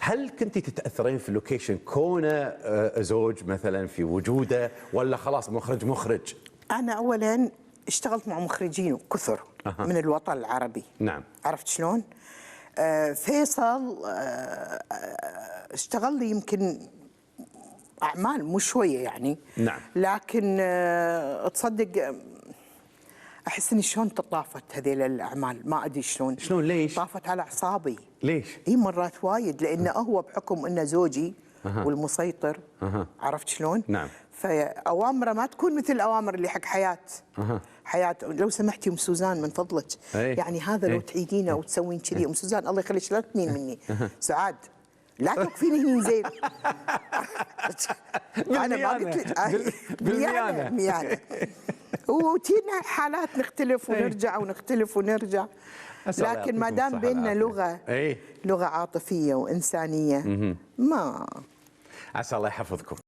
هل كنتي تتاثرين في اللوكيشن كونه زوج مثلا في وجوده، ولا خلاص مخرج؟ أنا أولاً اشتغلت مع مخرجين كثر من الوطن العربي. نعم. عرفت شلون؟ فيصل اشتغل لي يمكن أعمال مو شوية يعني. نعم. لكن تصدق أحس إني شلون تطافت هذيل الأعمال، ما أدري شلون. شلون ليش؟ طافت على أعصابي. ليش؟ إي مرات وايد، لأنه هو بحكم إنه زوجي والمسيطر. عرفت شلون؟ نعم. فأوامره ما تكون مثل الأوامر اللي حق حياة. حياة لو سمحتي أم سوزان من فضلك، يعني هذا لو تعيدينه وتسوين كذي. أم سوزان الله يخليك لا تنين مني. سعاد لا توقفيني هني زين. أنا ما قلت لك بالميانة. وتينا حالات نختلف ونرجع ونختلف ونرجع، لكن ما دام بيننا لغة عاطفية وإنسانية ما. عسى الله يحفظكم.